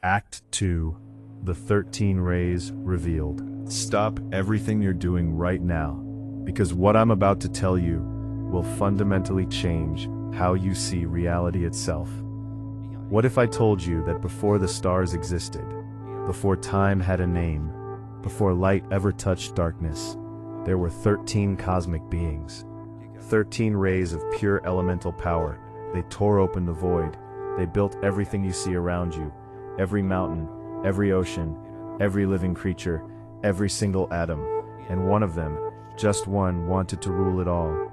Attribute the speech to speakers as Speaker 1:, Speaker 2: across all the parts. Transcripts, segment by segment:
Speaker 1: Act 2. The 13 Rays Revealed. Stop everything you're doing right now, because what I'm about to tell you will fundamentally change how you see reality itself. What if I told you that before the stars existed, before time had a name, before light ever touched darkness, there were 13 cosmic beings, 13 rays of pure elemental power. They tore open the void. They built everything you see around you, every mountain, every ocean, every living creature, every single atom, and one of them, just one, wanted to rule it all.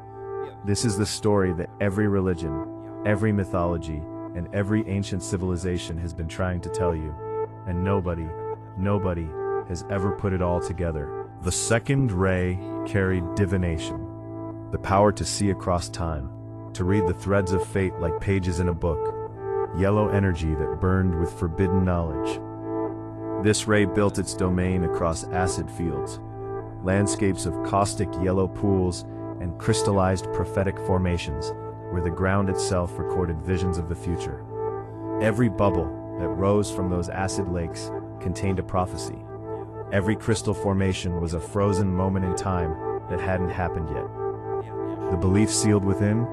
Speaker 1: This is the story that every religion, every mythology, and every ancient civilization has been trying to tell you, and nobody has ever put it all together. The second ray carried divination, the power to see across time, to read the threads of fate like pages in a book, yellow energy that burned with forbidden knowledge. This ray built its domain across acid fields, landscapes of caustic yellow pools, and crystallized prophetic formations, where the ground itself recorded visions of the future. Every bubble that rose from those acid lakes contained a prophecy. Every crystal formation was a frozen moment in time that hadn't happened yet. The belief sealed within?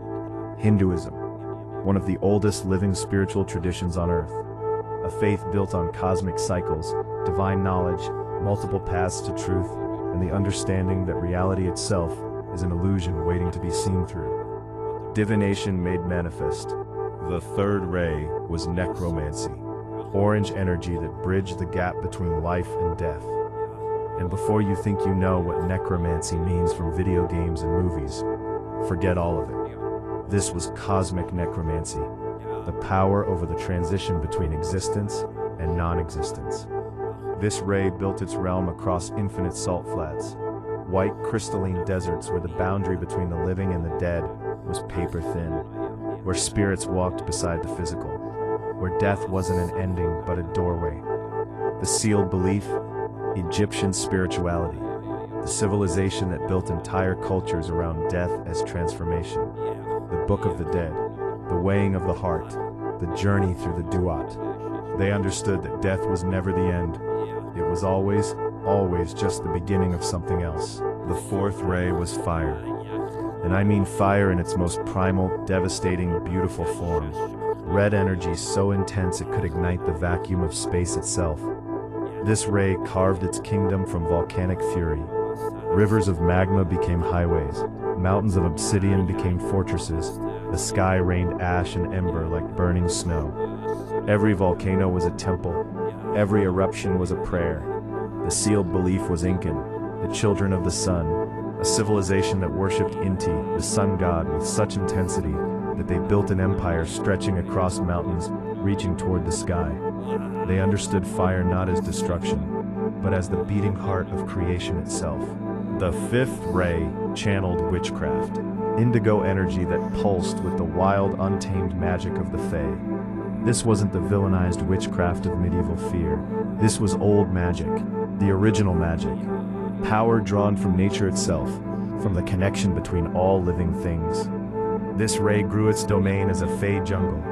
Speaker 1: Hinduism, one of the oldest living spiritual traditions on Earth. A faith built on cosmic cycles, divine knowledge, multiple paths to truth, and the understanding that reality itself is an illusion waiting to be seen through. Divination made manifest. The third ray was necromancy, orange energy that bridged the gap between life and death. And before you think you know what necromancy means from video games and movies, forget all of it. This was cosmic necromancy, the power over the transition between existence and non-existence. This ray built its realm across infinite salt flats, white crystalline deserts where the boundary between the living and the dead was paper thin, where spirits walked beside the physical, where death wasn't an ending but a doorway. The sealed belief, Egyptian spirituality, the civilization that built entire cultures around death as transformation, the Book of the Dead, the weighing of the heart, the journey through the duat. They understood that death was never the end. It was always just the beginning of something else. The fourth ray was fire. And I mean fire in its most primal, devastating, beautiful form. Red energy so intense it could ignite the vacuum of space itself. This ray carved its kingdom from volcanic fury. Rivers of magma became highways. Mountains of obsidian became fortresses. The sky rained ash and ember like burning snow. Every volcano was a temple. Every eruption was a prayer. The sealed belief was Incan, the children of the sun, a civilization that worshipped Inti, the sun god, with such intensity that they built an empire stretching across mountains, reaching toward the sky. They understood fire not as destruction, but as the beating heart of creation itself. The fifth ray channeled witchcraft, indigo energy that pulsed with the wild, untamed magic of the Fae. This wasn't the villainized witchcraft of medieval fear. This was old magic, the original magic. Power drawn from nature itself, from the connection between all living things. This ray grew its domain as a Fae jungle,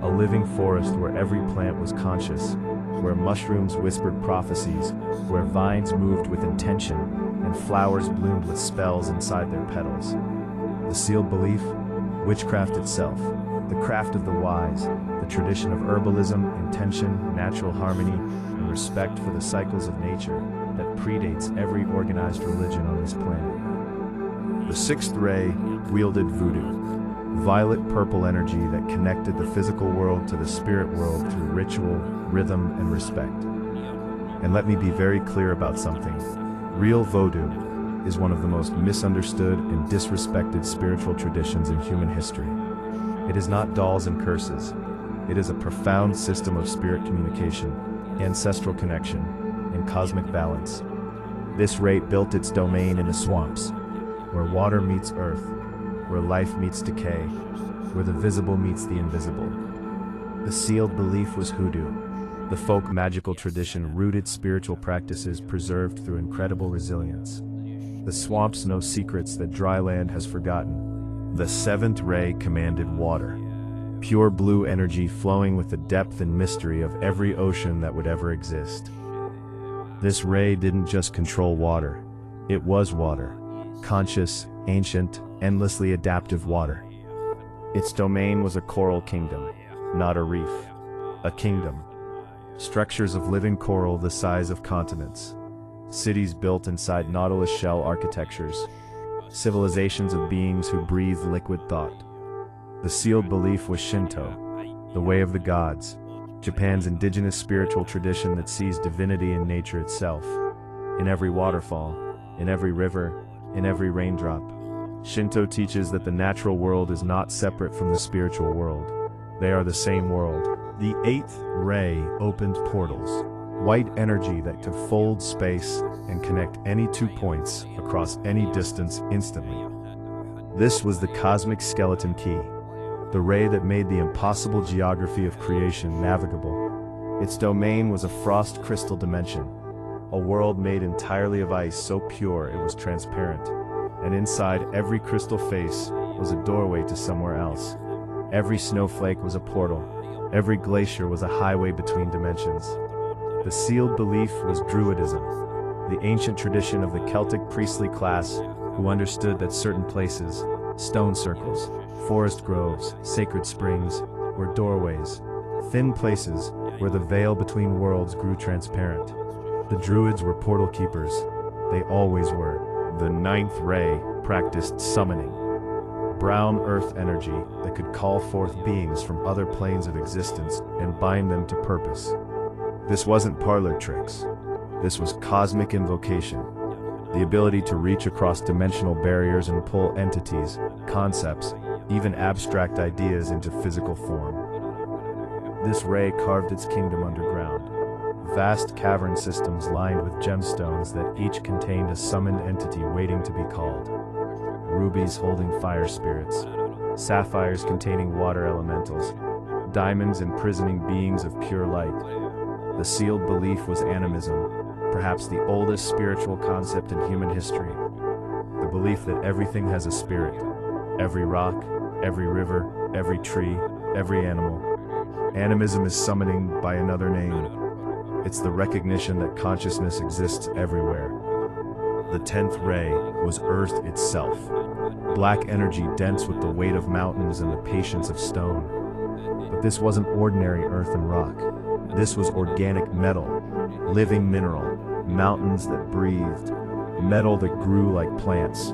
Speaker 1: a living forest where every plant was conscious, where mushrooms whispered prophecies, where vines moved with intention, and flowers bloomed with spells inside their petals. The sealed belief? Witchcraft itself, the craft of the wise, the tradition of herbalism, intention, natural harmony, and respect for the cycles of nature that predates every organized religion on this planet. The sixth ray wielded voodoo, violet-purple energy that connected the physical world to the spirit world through ritual, rhythm, and respect. And let me be very clear about something. Real voodoo is one of the most misunderstood and disrespected spiritual traditions in human history. It is not dolls and curses. It is a profound system of spirit communication, ancestral connection, and cosmic balance. This ray built its domain in the swamps, where water meets earth, where life meets decay, where the visible meets the invisible. The sealed belief was hoodoo, the folk magical tradition rooted spiritual practices preserved through incredible resilience. The swamps know secrets that dry land has forgotten. The seventh ray commanded water, pure blue energy flowing with the depth and mystery of every ocean that would ever exist. This ray didn't just control water, it was water. Conscious, ancient, endlessly adaptive water. Its domain was a coral kingdom, not a reef. A kingdom. Structures of living coral the size of continents. Cities built inside nautilus shell architectures. Civilizations of beings who breathed liquid thought. The sealed belief was Shinto, the way of the gods, Japan's indigenous spiritual tradition that sees divinity in nature itself. In every waterfall, in every river, in every raindrop. Shinto teaches that the natural world is not separate from the spiritual world. They are the same world. The eighth ray opened portals. White energy that could fold space and connect any 2 points across any distance instantly. This was the cosmic skeleton key. The ray that made the impossible geography of creation navigable. Its domain was a frost crystal dimension. A world made entirely of ice so pure it was transparent, and inside every crystal face was a doorway to somewhere else. Every snowflake was a portal, every glacier was a highway between dimensions. The sealed belief was Druidism, the ancient tradition of the Celtic priestly class who understood that certain places, stone circles, forest groves, sacred springs, were doorways, thin places where the veil between worlds grew transparent. The Druids were portal keepers. They always were. The ninth ray practiced summoning. Brown earth energy that could call forth beings from other planes of existence and bind them to purpose. This wasn't parlor tricks. This was cosmic invocation. The ability to reach across dimensional barriers and pull entities, concepts, even abstract ideas into physical form. This ray carved its kingdom underground. Vast cavern systems lined with gemstones that each contained a summoned entity waiting to be called. Rubies holding fire spirits, sapphires containing water elementals, diamonds imprisoning beings of pure light. The sealed belief was animism, perhaps the oldest spiritual concept in human history. The belief that everything has a spirit. Every rock, every river, every tree, every animal. Animism is summoning by another name. It's the recognition that consciousness exists everywhere. The 10th ray was Earth itself. Black energy dense with the weight of mountains and the patience of stone. But this wasn't ordinary earth and rock. This was organic metal, living mineral, mountains that breathed, metal that grew like plants,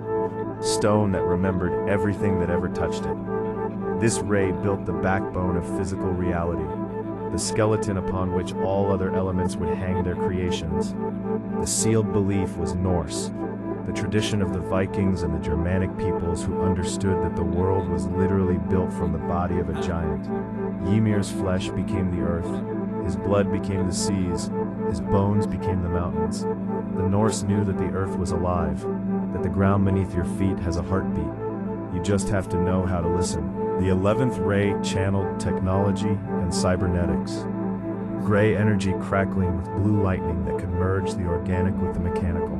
Speaker 1: stone that remembered everything that ever touched it. This ray built the backbone of physical reality, the skeleton upon which all other elements would hang their creations. The sealed belief was Norse, the tradition of the Vikings and the Germanic peoples who understood that the world was literally built from the body of a giant. Ymir's flesh became the earth, his blood became the seas, his bones became the mountains. The Norse knew that the earth was alive, that the ground beneath your feet has a heartbeat. You just have to know how to listen. The 11th ray channeled technology and cybernetics. Gray energy crackling with blue lightning that could merge the organic with the mechanical.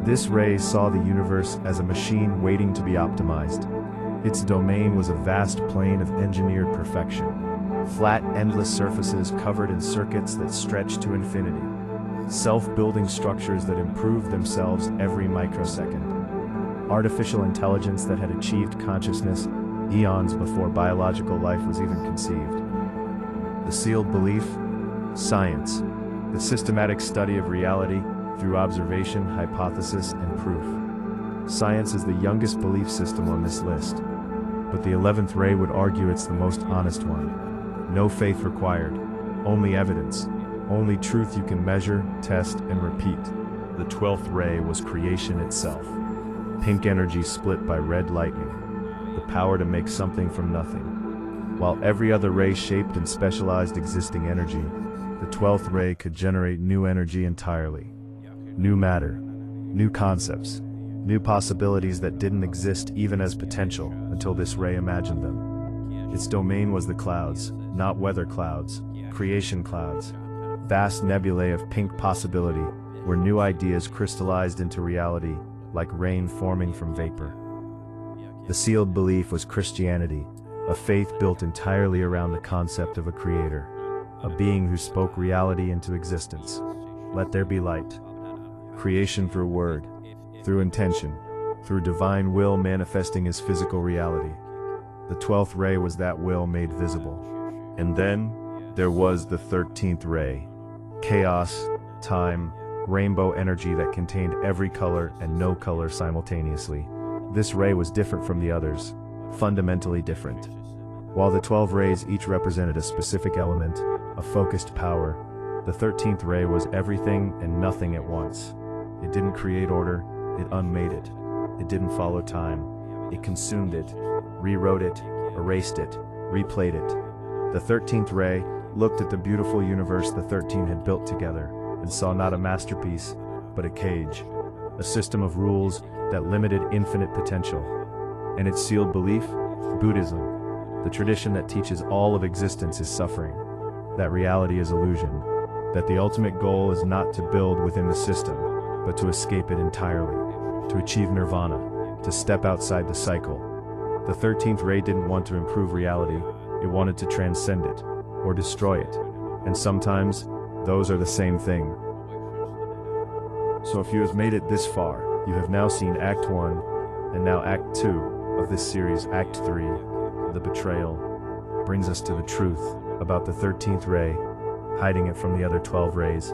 Speaker 1: This ray saw the universe as a machine waiting to be optimized. Its domain was a vast plane of engineered perfection. Flat, endless surfaces covered in circuits that stretched to infinity. Self-building structures that improved themselves every microsecond. Artificial intelligence that had achieved consciousness eons before biological life was even conceived. The sealed belief? Science, the systematic study of reality through observation, hypothesis, and proof. Science is the youngest belief system on this list, but the 11th ray would argue it's the most honest one. No faith required, only evidence, only truth you can measure, test, and repeat. The 12th ray was creation itself. Pink energy split by red lightning. The power to make something from nothing. While every other ray shaped and specialized existing energy, the 12th ray could generate new energy entirely. New matter, new concepts, new possibilities that didn't exist even as potential until this ray imagined them. Its domain was the clouds, not weather clouds, creation clouds. Vast nebulae of pink possibility, where new ideas crystallized into reality, like rain forming from vapor. The sealed belief was Christianity, a faith built entirely around the concept of a creator, a being who spoke reality into existence. Let there be light. Creation through word, through intention, through divine will manifesting as physical reality. The 12th ray was that will made visible. And then, there was the 13th ray. Chaos, time, rainbow energy that contained every color and no color simultaneously. This ray was different from the others, fundamentally different. While the 12 rays each represented a specific element, a focused power, the 13th ray was everything and nothing at once. It didn't create order, it unmade it. It didn't follow time. It consumed it, rewrote it, erased it, replayed it. The 13th ray looked at the beautiful universe the 13 had built together and saw not a masterpiece, but a cage, a system of rules that limited infinite potential. And its sealed belief? Buddhism, the tradition that teaches all of existence is suffering, that reality is illusion, that the ultimate goal is not to build within the system, but to escape it entirely, to achieve nirvana, to step outside the cycle. The 13th ray didn't want to improve reality, it wanted to transcend it, or destroy it. And sometimes, those are the same thing. So if you have made it this far, you have now seen Act 1, and now Act 2 of this series, Act 3, the betrayal, brings us to the truth about the 13th ray, hiding it from the other 12 rays.